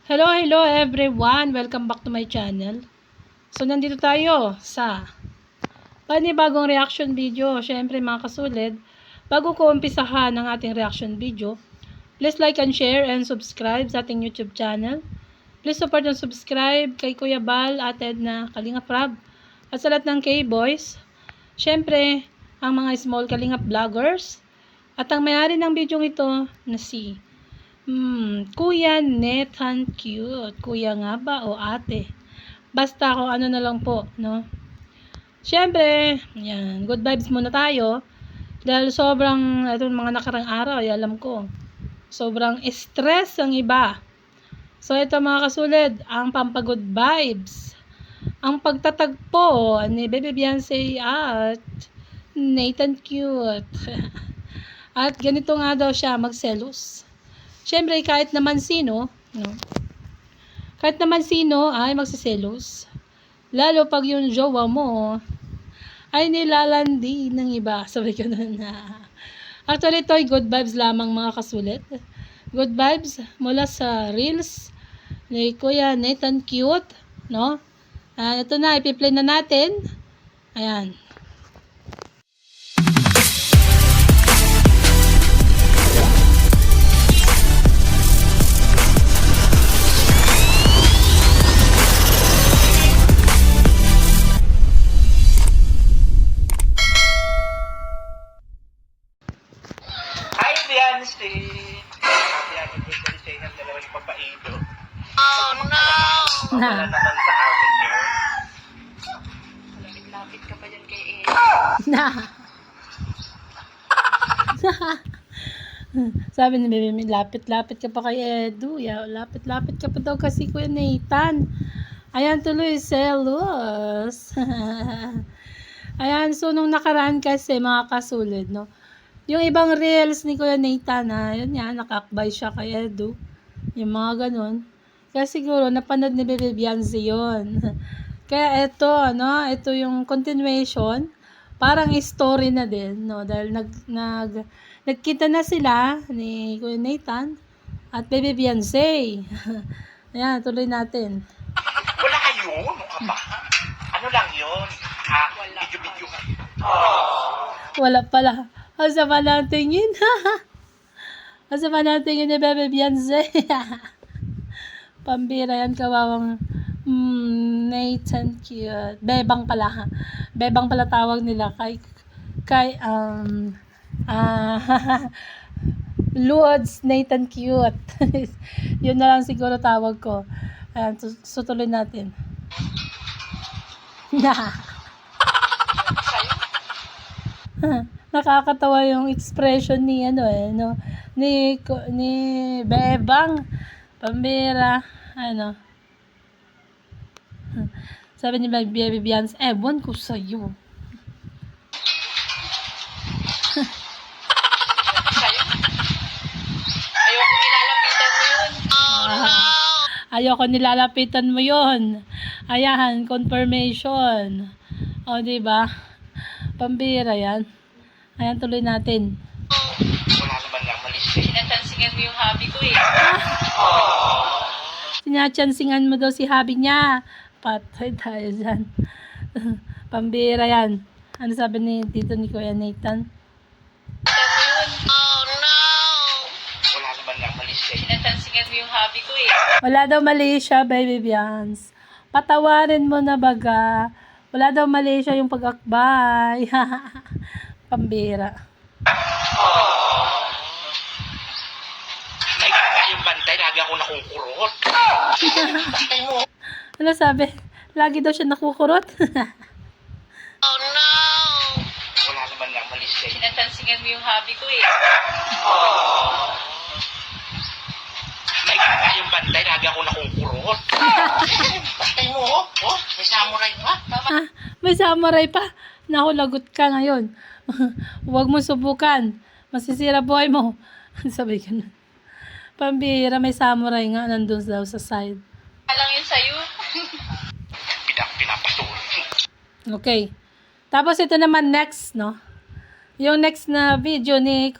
Hello everyone! Welcome back to my channel. So, nandito tayo sa panibagong reaction video. Syempre mga kasulid, bago ko umpisahan ang ating reaction video, please like and share and subscribe sa ating YouTube channel. Please support and subscribe kay Kuya Bal, Ate Edna, Kalingap Rab, at sa lahat ng K-Boys. Syempre, ang mga small Kalingap vloggers, at ang may-ari ng video ito na si Kuya Nathan Cute. Kuya nga ba o ate? Basta ako ano na lang po, no? Siyempre, yan, good vibes muna tayo. Dahil sobrang, itong mga nakarang araw, alam ko, sobrang stress ang iba. So, ito mga kasulid, ang pampagood vibes. Ang pagtatagpo ni Baby Beyonce at Nathan Cute. At ganito nga daw siya magselos. Siyempre, kahit naman sino, no? Kahit naman sino ay magsiselos. Lalo pag yung jowa mo ay nilalandi ng iba. Sabi ko na. Actually, ito ay good vibes lamang mga kasulit. Good vibes mula sa Reels ni Kuya Nathan Cute, no? Ito na, ipi-play na natin. Ayan. Yan, ibigay sa inyo ng dalawang papaido. Oh no! Wala naman sa amin yun. Lapit-lapit ka pa dyan kay Ed. Sabi ni Baby, lapit-lapit ka pa kay Edu. Lapit-lapit ka pa daw kasi Kuya Nathan. Ayan, tuloy, selos. Ayan, so nung nakaraan kasi mga kasulid, no? Yung ibang reels ni Kuya Nathan, yun yan, nakakbay siya kay Edu. Yung mga ganun. Kaya siguro, napanood ni Baby Beyonce yun. Kaya ito, no? Ito yung continuation. Parang story na din, no? Dahil nagkita na sila ni Kuya Nathan at Baby Beyonce. Ayan, tuloy natin. Wala kayo? Ano ka ba? Ano lang yun? Video-video ka. Wala pala. Ang sama ng tingin. Ang sama ng tingin ni Baby Beyonce. Pambira yan, kawawang Nathan Cute. Bebang pala. Bebang pala tawag nila kay Lods Nathan Cute. Yun na lang siguro tawag ko. Ayan, sutuloy natin. Nakakatawa yung expression ni ni Bebang. Pambira, sabi ni Baby Beyonce, ewan ko sa'yo. Ayoko nilalapitan mo yun. Oh no! Ayoko nilalapitan mo yun. Ayan, confirmation. O, diba? Pambira yan. Ayan, tuloy natin. Wala naman nga malis eh. Sinatsansingan mo yung hobby ko eh. Sinatsansingan mo daw si hubby niya. Patay tayo dyan. Pambira yan. Ano sabi ni Tito ni Kuya Nathan? Oh no! Wala naman nga malis eh. Sinatsansingan mo yung hobby ko eh. Wala daw mali siya, Baby Beyonce. Patawarin mo na baga. Wala daw mali siya yung pag-akbay. Pambira. May kaya yung bantay, lagi ako nakukurot. Bantay mo. Ano sabi? Lagi daw siya nakukurot. Oh no! Wala naman nga malis eh. Sinatsansingan mo yung hobby ko eh. May kaya yung bantay, lagi ako nakukurot. Bantay mo, oh. May samurai pa. May samurai pa. Naku, lagot ka ngayon. Huwag mo subukan. Masisira buhay mo. Sabi ka na. Pambira, may samurai nga nandun daw sa side. Alang yun sa'yo. Pinapasulit. Okay. Tapos ito naman next, no? Yung next na video ni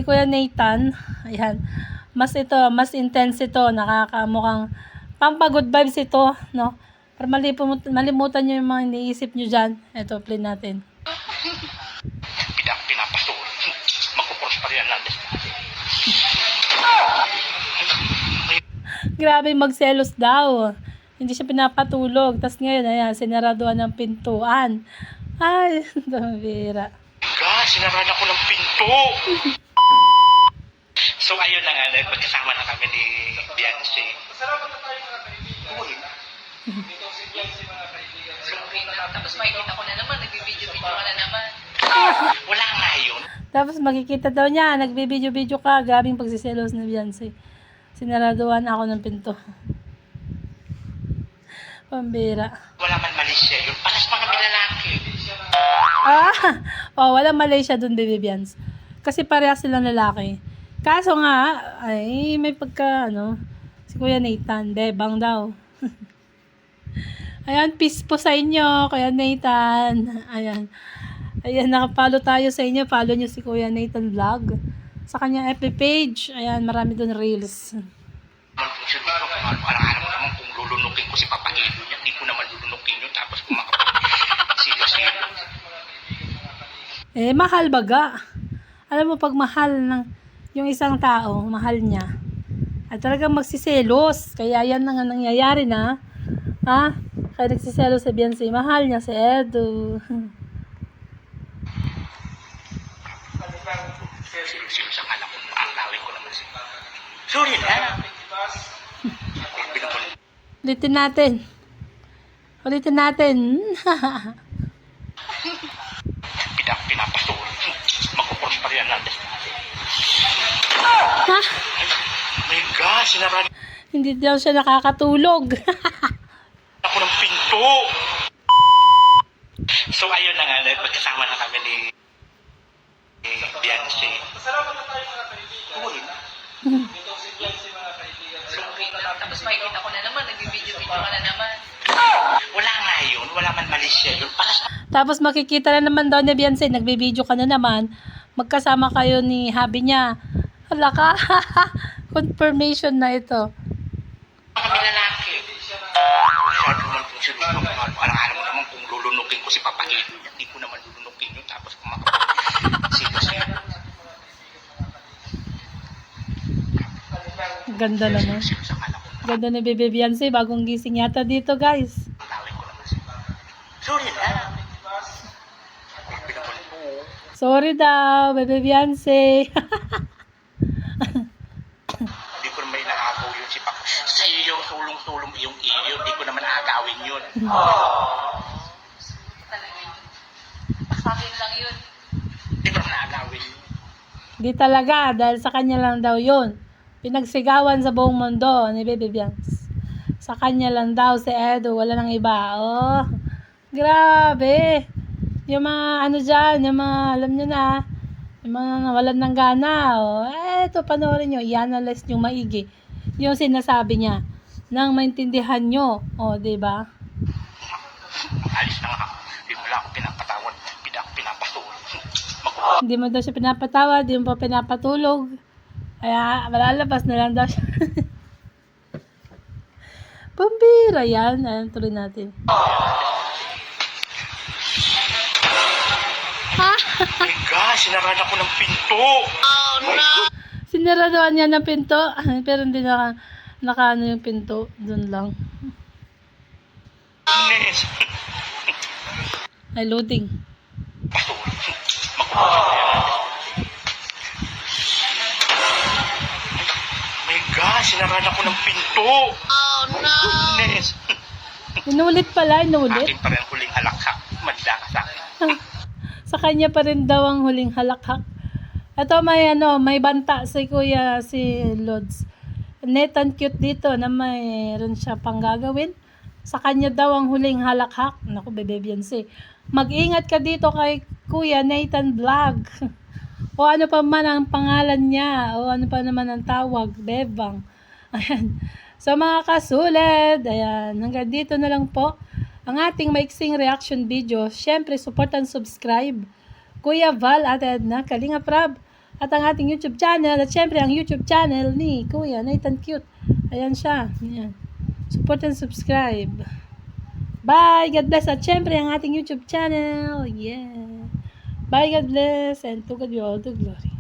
Kuya Nathan. Ayan. mas intense ito, nakakamukhang pampagood vibes ito, no? Para malimutan nyo yung mga iniisip nyo dyan. Ito, play natin. Pinapasok. Magkukuros pa rin ang landas natin. Grabe magselos daw. Hindi siya pinapatulog. Tapos ngayon, ayan, sinaraduan ng pintuan. Ay, damira. Gosh, sinarada ko ng pinto. So ayun na nga, magkasama na kami ni Beyonce. Uy. Tapos makikita ko na naman, nagbibideo-video ka na naman. Wala nga yun. Tapos makikita daw niya, nagbibideo-video ka. Grabing pagsiselos ni Beyonce. Sinaraduan ako ng pinto. Pambira. Wala man mali siya yun. Para sa mga lalaki. Walang Malaysia dun, baby Bians. Kasi parehas silang lalaki. Kaso nga, ay, may pagka, si Kuya Nathan, bebang daw. Ayan, peace po sa inyo, Kuya Nathan. Ayan. Ayan, nakapalo tayo sa inyo. Follow nyo si Kuya Nathan Vlog. Sa kanya FB page. Ayan, marami dun reels. Alam mo naman kung lulunukin ko si Papa Edo niya. Hindi ko naman lulunukin yun. Tapos kumakapag-silo-silo. Mahal baga. Alam mo, pag mahal ng yung isang tao, mahal niya, at talagang magsiselos. Kaya yan na nga nangyayari na. Kaya nagsiselos si Beyonce. Mahal niya si Edo. Silo-silo sa kala ko. Maangawin ko naman siya. Sorry na. Ulitin natin. Pinapasok. Magkukuros pa rin ang landas natin. Ha? My God, sinarada Hindi daw siya nakakatulog. ako ng pinto. So ayun na nga, magkasama na kami ni Beyonce. Uy. Tapos makikita ko na naman, nagbibideo-video ka na naman. Wala nga yun. Wala man mali siya yun. Para sa Tapos makikita na naman daw ni Beyonce, nagbibideo ka na naman, magkasama kayo ni hubby niya. Hala ka, confirmation na ito. kami lalaki. Masyado naman kung sino alam mo naman kung lulunukin ko si Papa Edo niya. Hindi ko naman lulunukin yun. Tapos kumakapag-silo-silo. Ganda naman. Silo sa kala ko. Ganda ni Bebe Beyonce, bagong gising yata dito guys. Tawin ko naman siya. Sorry na. Pinapalit mo. Sorry daw, Bebe Beyonce. Hindi ko naman inaagaw yun si Papa. Sa iyo yung sulong-sulong iyong iyo. Hindi ko naman aagawin yun. Talaga yun. Sa akin lang yun. Hindi ko naman aagawin yun. Di talaga, dahil sa kanya lang daw yun. Pinagsigawan sa buong mundo ni Bebe Beyonce. Sa kanya lang daw si Edo, wala nang iba. Oh, grabe. Yung mga dyan, yung mga, alam nyo na, yung mga nawalan ng gana. Oh, eto, panoorin nyo, i-analyze nyo maigi. Yung sinasabi niya, nang maintindihan nyo. Oh, diba? Alis na nga ako. Hindi mo lang ako pinapatawad. Pinapatulog. Hindi mo daw siya pinapatawad, hindi mo pa pinapatulog. Kaya, malalabas na lang daw siya. Pambira yan. Ayan, tuloy natin. My God, sinarada ko ng pinto. Oh, no. Sinaraduan niya ng pinto. Pero hindi naka yung pinto. Doon lang. Ines. Ay, loading. Patulog. Magkukulit. My God, sinarada ko ng pinto. Oh, no. Ines. Inulit pala, inulit. Akin pa rin huling halakhak. Manda ka sa akin. Sa kanya pa rin daw ang huling halakhak. Ito may banta si Kuya, si Lods. Net and cute dito na mayroon siya pang gagawin. Sa kanya daw ang huling halakhak. Naku, Bebe Beyonce. Mag-ingat ka dito kay Kuya Nathan Vlog. O ano pa man ang pangalan niya. O ano pa naman ang tawag. Bebang. Ayan. So mga kasuled, ayan. Hanggang dito na lang po ang ating maiksing reaction video. Siyempre, support and subscribe. Kuya Val at Edna, Kalinga Prab, at ang ating YouTube channel, at syempre ang YouTube channel ni Kuya Nathan Cute. Ayan siya. Ayan. Support and subscribe. Bye! God bless. At syempre ang ating YouTube channel. Yeah. Bye, God bless. And to God be all the glory.